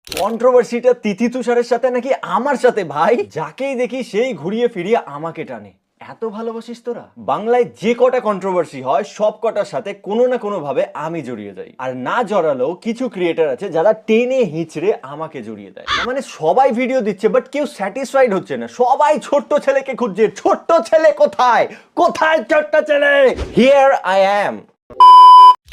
কন্ট্রোভার্সিটা তিথি তুষারের সাথে নাকি আমার সাথে ভাই, যাকেই দেখি সেই ঘুরিয়ে ফিরিয়ে আমাকে টানে। এত ভালোবাসিস তোরা? বাংলায় যে কটা কন্ট্রোভার্সি হয় সব কটার সাথে কোনো না কোনো ভাবে আমি জড়িয়ে যাই, আর না জড়ালেও কিছু ক্রিয়েটার আছে যারা টেনে হিচড়ে আমাকে জড়িয়ে দেয়। মানে সবাই ভিডিও দিচ্ছে বাট কেউ স্যাটিসফাইড হচ্ছে না, সবাই ছোট্ট ছেলেকে খুঁজছে। ছোট্ট ছেলে কোথায়? কোথায় ছোট্ট ছেলে? Here I am.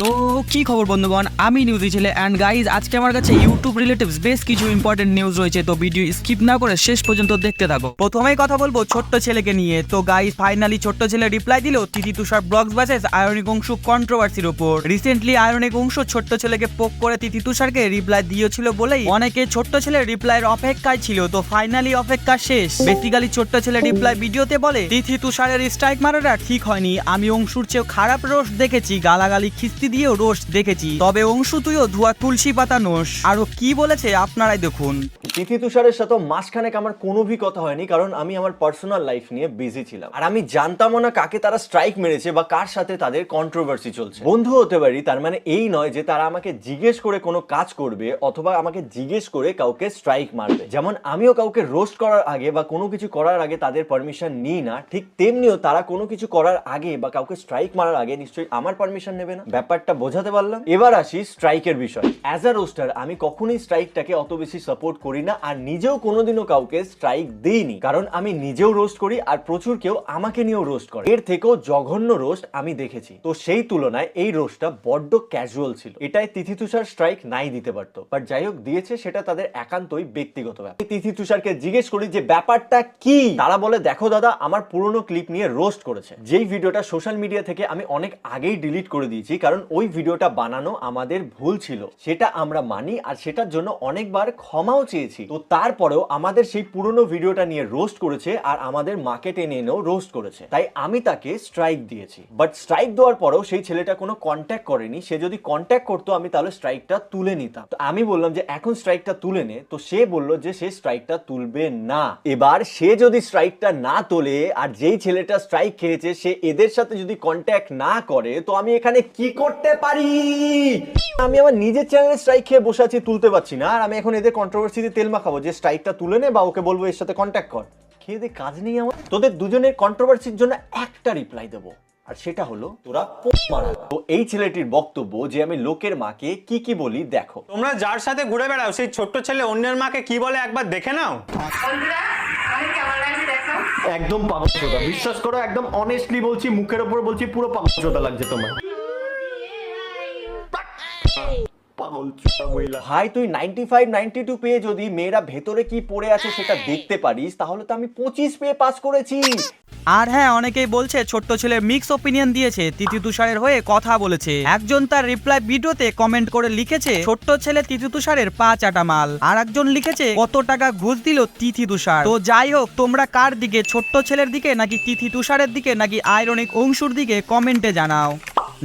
তো কি খবর বন্ধুগণ, আমি নিউজি ছেলে অ্যান্ড গাইজ আজকে আমার কাছে ইউটিউব রিলেটিভস বেশ কিছু ইম্পর্টেন্ট নিউজ রয়েছে, তো ভিডিও স্কিপ না করে শেষ পর্যন্ত দেখতে থাকো। প্রথমেই কথা বলবো ছোট্ট ছেলেকে নিয়ে। তো গাইজ ফাইনালি ছোট্ট ছেলে রিপ্লাই দিল তিথি তুষার ব্লগস ভার্সেস আয়নিক অংশু কন্ট্রোভার্সির উপর। রিসেন্টলি আয়নিক অংশু ছোট্ট ছেলেকে পোক করে তিথি তুষারকে রিপ্লাই দিয়েছিল বলেই অনেকে ছোট্ট ছেলের রিপ্লাইয়ের অপেক্ষায় ছিল। তো ফাইনালি অপেক্ষা শেষ। বেসিক্যালি ছোট্ট ছেলে রিপ্লাই ভিডিওতে বলে তিথি তুষারের স্ট্রাইক মারাটা ঠিক হয়নি, আমি অংশুর চেয়েও খারাপ রোস্ট দেখেছি, গালাগালি খিস্তি দিয়েও রোস্ট দেখেছি, তবে অংশু তুইও ধোয়া তুলসী পাতা নোস। আরো কি বলেছে আপনারাই দেখুন। তিথি তুষারের সাথে মাসখানেক আমার কোনো ভি কথা হয়নি, কারণ আমি আমার পার্সোনাল লাইফ নিয়ে বিজি ছিলাম, আর আমি জানতামও না কাকে তারা স্ট্রাইক মেরেছে বা কার সাথে তাদের কন্ট্রোভার্সি চলছে। বন্ধু হতে পারি, তার মানে এই নয় যে তারা আমাকে জিজ্ঞেস করে কোনো কাজ করবে অথবা আমাকে জিজ্ঞেস করে কাউকে স্ট্রাইক মারবে। যেমন আমিও কাউকে রোস্ট করার আগে বা কোনো কিছু করার আগে তাদের পারমিশন নিই না, ঠিক তেমনিও তারা কোনো কিছু করার আগে বা কাউকে স্ট্রাইক মারার আগে নিশ্চয়ই আমার পারমিশন নেবে না। ব্যাপারটা বোঝাতে পারলাম? এবার আসি স্ট্রাইকের বিষয়। অ্যাজ আ রোস্টার আমি কখনোই স্ট্রাইকটাকে অত বেশি সাপোর্ট করি না, আর নিজেও কোনোদিনও কাউকে স্ট্রাইক দিইনি, কারণ আমি নিজেও রোস্ট করি আর প্রচুর কেউ আমাকে নিয়েও রোস্ট করে। এর থেকেও জঘন্য রোস্ট আমি দেখেছি। তো সেই তুলনায় এই রোস্টটা বড্ড ক্যাজুয়াল ছিল, এটাই তিথি তুষার স্ট্রাইক নাই দিতে পারতো, বাট যাই হোক দিয়েছে, সেটা তাদের একান্তই ব্যক্তিগত ব্যাপার। তিথি তুষারকে জিজ্ঞেস করি যে ব্যাপারটা কি, তারা বলে দেখো দাদা আমার পুরনো ক্লিপ নিয়ে রোস্ট করেছে, যেই ভিডিওটা সোশ্যাল মিডিয়া থেকে আমি অনেক আগেই ডিলিট করে দিয়েছি, কারণ ওই ভিডিওটা বানানো আমাদের ভুল ছিল, সেটা আমরা মানি, আর সেটার জন্য অনেকবার ক্ষমাও চেয়েছি। তো তারপরেও আমাদের সেই পুরনো ভিডিওটা নিয়ে রোস্ট করেছে আর আমাদের মাকে টেনে এনেও রোস্ট করেছে, তাই আমি তাকে স্ট্রাইক দিয়েছি। বাট স্ট্রাইক দেওয়ার পরেও সেই ছেলেটা কোনো কন্ট্যাক্ট করেনি, সে যদি কন্ট্যাক্ট করতো আমি তাহলে স্ট্রাইকটা তুলে নিতাম। তো আমি বললাম যে এখন স্ট্রাইকটা তুলে নে, তো সে বলল যে সে স্ট্রাইকটা তুলবে না। এবার সে যদি স্ট্রাইকটা না তোলে আর যেই ছেলেটা স্ট্রাইক খেয়েছে সে এদের সাথে যদি কন্ট্যাক্ট না করে, তো আমি এখানে কি করতে পারি? আমি আমার নিজের চ্যানেলে স্ট্রাইক খেয়ে বসে আছি, তুলতে পারছি না, আর আমি এখন এদের কন্ট্রোভার্সিতে তেল মাখাবো যে স্ট্রাইকটা তুলে নে বা ওকে বলবো এর সাথে কন্ট্যাক্ট কর? খেয়ে দে কাজ নেই আমার। তোদের দুজনের কন্ট্রোভার্সির জন্য একটা রিপ্লাই দেবো, আর সেটা হলো তোরা মারা। তো এই ছেলেটির বক্তব্য যে আমি লোকের মাকে কি কি বলি দেখো। তোমরা যার সাথে ঘুরে বেড়াও সেই ছোট্ট ছেলে অন্যের মাকে কি বলে একবার দেখে নাও। একদম পাগল চোদা, বিশ্বাস করো, একদম অনেস্টলি বলছি, মুখের উপর বলছি, পুরো পাগল চোদা লাগছে তোমার। ভাই তুই 95 92 পেয়ে যদি মেয়েরা ভেতরে কি পড়ে আছে সেটা দেখতে পারিস, তাহলে তো আমি 25 পেয়ে পাস করেছি। আর হ্যাঁ, অনেকেই বলছে ছোট্ট ছেলের মিক্স ওপিনিয়ন দিয়েছে, তিথি তুষারের হয়ে কথা বলেছে। একজন তার রিপ্লাই ভিডিওতে কমেন্ট করে লিখেছে ছোট্ট ছেলে তিথি তুষারের পা চাটা মাল, আর একজন লিখেছে কত টাকা ঘুষ দিল তিথি তুষার। তো যাই হোক, তোমরা কার দিকে, ছোট্ট ছেলের দিকে নাকি তিথি তুষারের দিকে নাকি আয়রনিক অংশুর দিকে, কমেন্টে জানাও।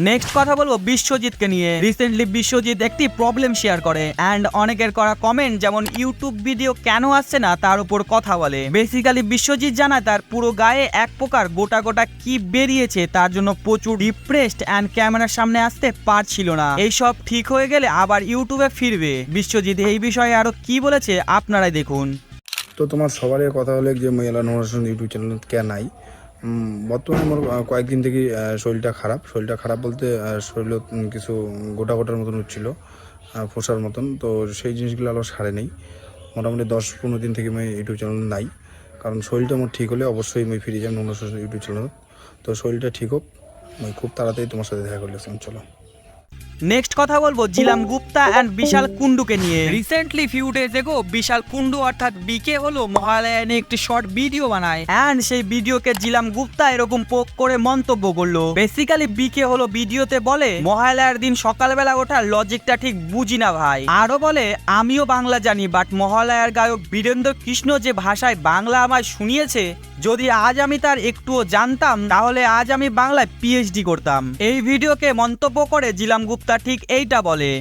নেক্সট কথা বলবো বিশ্বজিৎকে নিয়ে। রিসেন্টলি বিশ্বজিৎ একটি প্রবলেম শেয়ার করে অ্যান্ড অনেকের করা কমেন্ট যেমন ইউটিউব ভিডিও কেন আসছে না তার উপর কথা বলে। বেসিক্যালি বিশ্বজিৎ জানায় তার পুরো গায়ে এক প্রকার গোটা গোটা কি বেরিয়েছে, তার জন্য প্রচুর ডিপ্রেসড অ্যান্ড ক্যামেরার সামনে আসতে পারছিল না। এইসব ঠিক হয়ে গেলে আবার ইউটিউবে ফিরবে। বিশ্বজিৎ এই বিষয়ে আরো কি বলেছে আপনারাই দেখুন। তো তোমার সবারই কথা হলে যে মহিলা নোরাসন ইউটিউব চ্যানেল কে নাই। বর্তমানে আমার কয়েকদিন থেকে শরীরটা খারাপ বলতে শরীরে কিছু গোটা গোটার মতন হচ্ছিল, ফোসার মতন। তো সেই জিনিসগুলো আরও সারে নেই। মোটামুটি 10-15 দিন থেকে আমি ইউটিউব চ্যানেল নাই, কারণ শরীরটা আমার ঠিক হলে অবশ্যই আমি ফিরে যাই নোরাসন ইউটিউব চ্যানেল। তো শরীরটা ঠিক হোক, আমি খুব তাড়াতাড়ি তোমার সাথে দেখা করলেছিলাম। চলো নেক্সট কথা বলবো জিলাম গুপ্তা অ্যান্ড বিশাল কুন্ডুকে নিয়ে। রিসেন্টলি ফিউ ডেজ এগো বিশাল কুন্ডু অর্থাৎ বিকে হলো মহালয়া নিয়ে একটি শর্ট ভিডিও বানায় অ্যান্ড সেই ভিডিওকে জিলাম গুপ্তা এরকম পোক করে মন্তব্য করলো। বেসিক্যালি বিকে হলো ভিডিওতে বলে মহালয়ার দিন সকালবেলা ওঠার লজিকটা ঠিক বুঝি না ভাই। আরো বলে আমিও বাংলা জানি, বাট মহালয়ার গায়ক বীরেন্দ্র কৃষ্ণ যে ভাষায় বাংলা আমায় শুনিয়েছে, যদি আজ আমি তার একটুও জানতাম তাহলে আজ আমি বাংলায় পিএইচডি করতাম। এই ভিডিওকে মন্তব্য করে জিলাম গুপ্তা ঠিক এইটা বলে।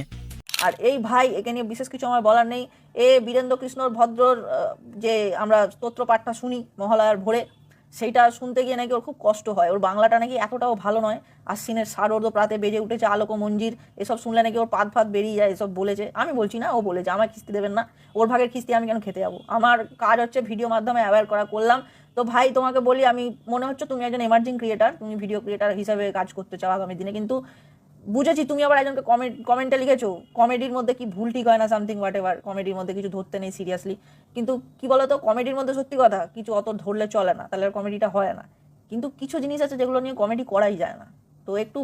আর এই ভাই একে নিয়ে বিশেষ কিছু আমার বলার নেই। বীরেন্দ্র কৃষ্ণর ভদ্রর যে আমরা স্তোত্র পাঠটা শুনি মহালয়ার ভোরে, সেইটা শুনতে গিয়ে নাকি ওর খুব কষ্ট হয়, ওর বাংলাটা নাকি এতটাও ভালো নয়, আশ্বিনের সারর্দ প্রাতে বেজে উঠেছে আলোক মঞ্জির, এসব শুনলে নাকি ওর পাত ফাত বেরিয়ে যায়, এসব বলেছে। আমি বলছি না, ও বলেছে আমার কিস্তি দেবেন না, ওর ভাগের কিস্তি আমি কেন খেতে যাবো? আমার কাজ হচ্ছে ভিডিও মাধ্যমে অ্যাওয়্যার করা, করলাম। তো ভাই তোমাকে বলি, আমি মনে হচ্ছে তুমি একজন এমার্জিং ক্রিয়েটার, তুমি ভিডিও ক্রিয়েটার হিসাবে কাজ করতে চাও আগামী দিনে, কিন্তু বুঝেছি তুমি আবার একজনকে কমেন্টে লিখেছো কমেডির মধ্যে কি ভুল ঠিক হয় না, সামথিং হোয়াট এভার, কমেডির মধ্যে কিছু ধরতে নেই সিরিয়াসলি। কিন্তু কি বলতো, কমেডির মধ্যে সত্যি কথা কিছু অত ধরলে চলে না, তাহলে কমেডিটা হয় না। কিন্তু কিছু জিনিস আছে যেগুলো নিয়ে কমেডি করাই যায় না। তো একটু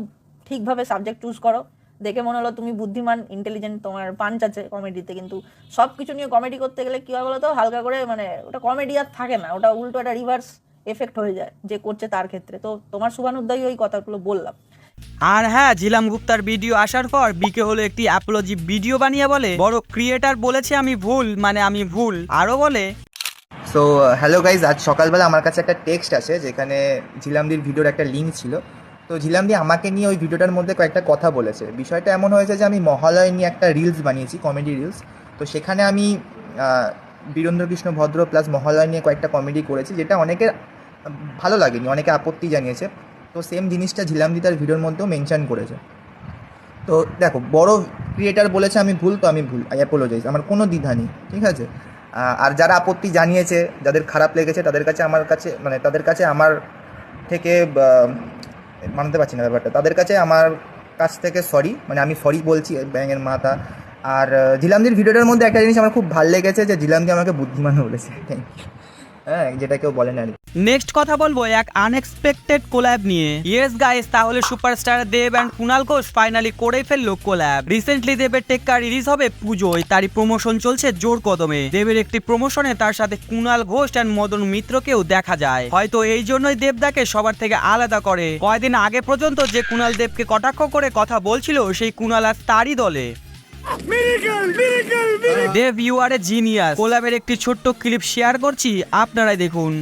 ঠিকভাবে সাবজেক্ট চুজ করো। দেখে মনে হলো তুমি বুদ্ধিমান, ইন্টেলিজেন্ট, তোমার পাঞ্চ আছে কমেডিতে, কিন্তু সব কিছু নিয়ে কমেডি করতে গেলে কী হয় বলো তো, হালকা করে মানে ওটা কমেডি আর থাকে না, ওটা উল্টো একটা রিভার্স এফেক্ট হয়ে যায় যে করছে তার ক্ষেত্রে। তো তোমার শুভানুদ্দায়ী ওই কথাগুলো বললাম। আর হ্যাঁ, ঝিলাম গুপ্তার ভিডিও আসার পর বিকে হলো একটি অ্যাপোলজি ভিডিও বানিয়ে বলে, বড় ক্রিয়েটার বলেছে আমি ভুল, মানে আমি ভুল। আরো বলে, সো হ্যালো গাইজ, আজ সকালবেলা আমার কাছে একটা টেক্সট আছে যেখানে ঝিলামদির ভিডিওর একটা লিঙ্ক ছিল। তো ঝিলামদি আমাকে নিয়ে ওই ভিডিওটার মধ্যে কয়েকটা কথা বলেছে। বিষয়টা এমন হয়েছে যে আমি মহালয় নিয়ে একটা রিলস বানিয়েছি, কমেডি রিলস। তো সেখানে আমি বীরেন্দ্রকৃষ্ণ ভদ্র প্লাস মহালয় নিয়ে কয়েকটা কমেডি করেছি, যেটা অনেকের ভালো লাগেনি, অনেকে আপত্তি জানিয়েছে। তো সেম জিনিসটা ঝিলামদি তার ভিডিওর মধ্যেও মেনশন করেছে। তো দেখো, বড় ক্রিয়েটার বলেছে আমি ভুল, তো আমি ভুল, আই অ্যাপোলোজাইজ, আমার কোনো দ্বিধা নেই, ঠিক আছে। আর যারা আপত্তি জানিয়েছে, যাদের খারাপ লেগেছে, তাদের কাছে আমার থেকে মানতে পারছি না ব্যাপারটা, তাদের কাছে আমার কাছ থেকে সরি, মানে আমি সরি বলছি ব্যাঙের মাথা। আর ঝিলামদির ভিডিওটার মধ্যে একটা জিনিস আমার খুব ভালো লেগেছে, যে ঝিলামদি আমাকে বুদ্ধিমান বলেছে, থ্যাংক ইউ। হ্যাঁ, যেটা কেউ বলে না। নেক্সট কথা বলবো এক আনএক্সপেক্টেড কোল্যাব নিয়ে। ইয়েস গাইস, তাহলে superstar Dev and Kunal Ghosh finally করে ফেললো কোল্যাব। রিসেন্টলি দেবের টেক্কা রিলিজ হবে পুজোয়, তারই প্রমোশন চলছে জোর কদমে। দেবের একটি প্রমোশনে তার সাথে কুনাল ঘোষ অ্যান্ড মদন মিত্রকেও দেখা যায়। হয়তো এই জন্যই দেবদাকে সবার থেকে আলাদা করে। কয়েকদিন আগে পর্যন্ত যে কুনাল দেবকে কটাক্ষ করে কথা বলছিল, সেই কুনাল আজ তারই দলে। দেব, ইউ আর এ জিনিয়াস। কোল্যাবের একটি ছোট্ট ক্লিপ শেয়ার করছি, আপনারাই দেখুন।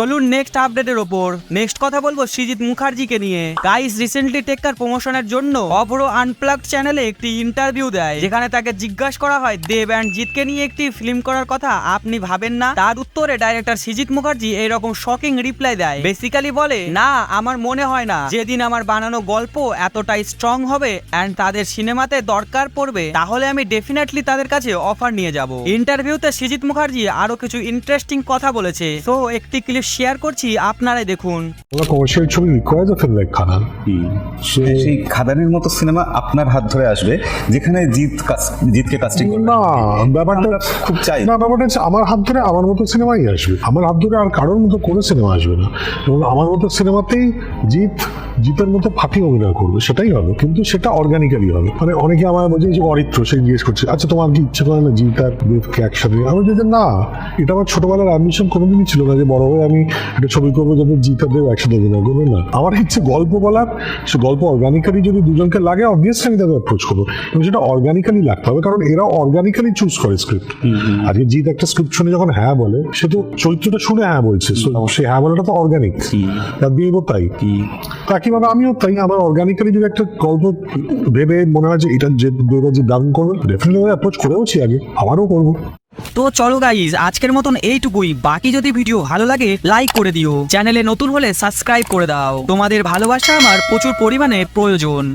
চলুন নেক্সট আপডেটের ওপর। নেক্সট কথা বলবো সৃজিত মুখার্জিকে নিয়ে। গাইস, রিসেন্টলি টেক্কার প্রমোশনের জন্য অভ্র আনপ্লাগড চ্যানেলে একটি ইন্টারভিউ দেয়, যেখানে তাকে জিজ্ঞাসা করা হয় দেব অ্যান্ড জিতকে নিয়ে একটি ফিল্ম করার কথা আপনি ভাবেন না? তার উত্তরে ডাইরেক্টর সৃজিত মুখার্জি এইরকম শকিং রিপ্লাই দেয়। বেসিক্যালি বলে, না, আমার মনে হয় না যেদিন আমার বানানো গল্প এতটাই স্ট্রং হবে অ্যান্ড তাদের সিনেমাতে দরকার পড়বে, তাহলে আমি ডেফিনেটলি তাদের কাছে অফার নিয়ে যাব। ইন্টারভিউতে সৃজিত মুখার্জি আরো কিছু ইন্টারেস্টিং কথা বলেছে, তো একটি ক্লিপ শেয়ার করছি, আপনারাই দেখুন। আমরা কমার্শিয়াল ছবি রিকোয়ার্ড ফিল্ম লাইক খাদান, সেই খাদানের মতো সিনেমা আপনার হাত ধরে আসবে, যেখানে জিতকে কাস্টিং করবে। না, ব্যাপারটা খুব চাই না, ব্যাপারটা হচ্ছে আমার হাত ধরে আমার মতো সিনেমাই আসবে, আমার হাত ধরে আর কারোর মতো কোনো সিনেমা আসবে না। এবং আমার মতো সিনেমাতেই জিতের মতো ফাঁকি অভিনয় করবে, সেটাই হবে, কিন্তু সেটা অর্গানিক্যালি হবে। মানে অনেকে আমার বলছে যে অরিত্র, সে জিজ্ঞেস করছে, আচ্ছা তোমার কি ইচ্ছে করে না জিত আর দেবকে একসাথে? আমি বলছি যে না, এটা আমার ছোটবেলার অ্যাম্বিশন কোনোদিনই ছিল না যে বড় হয়ে আমি একটা ছবি করবো যাতে জিত আর দেব একসাথে অভিনয় করবে। না, আমার ইচ্ছে গল্প বলার, সে গল্প অর্গানিক্যালি যদি দুজনকে লাগে অবভিয়াসলি আমি তাদের অ্যাপ্রোচ করবো, এবং সেটা অর্গানিক্যালি লাগতে হবে, কারণ এরা অর্গানিক্যালি চুজ করে স্ক্রিপ্ট। আজকে জিত একটা স্ক্রিপ্ট শুনে যখন হ্যাঁ বলে, সে তো চরিত্রটা শুনে হ্যাঁ বলছে, সেই হ্যাঁ বলাটা তো অর্গানিক, তার দিয়েও তাই। একইভাবে আমিও তাই, আমার অর্গানিক্যালি যদি একটা গল্প ভেবে মনে হয় যে এটা যে দারুণ করবে, ডেফিনেটলি অ্যাপ্রোচ করেওছি আগে, আবারও করবো। তো চলো গাইজ, আজকের মতন এইটুকুই। বাকি যদি ভিডিও ভালো লাগে লাইক করে দিও, চ্যানেলে নতুন হলে সাবস্ক্রাইব করে দাও। তোমাদের ভালোবাসা আমার প্রচুর পরিমাণে প্রয়োজন।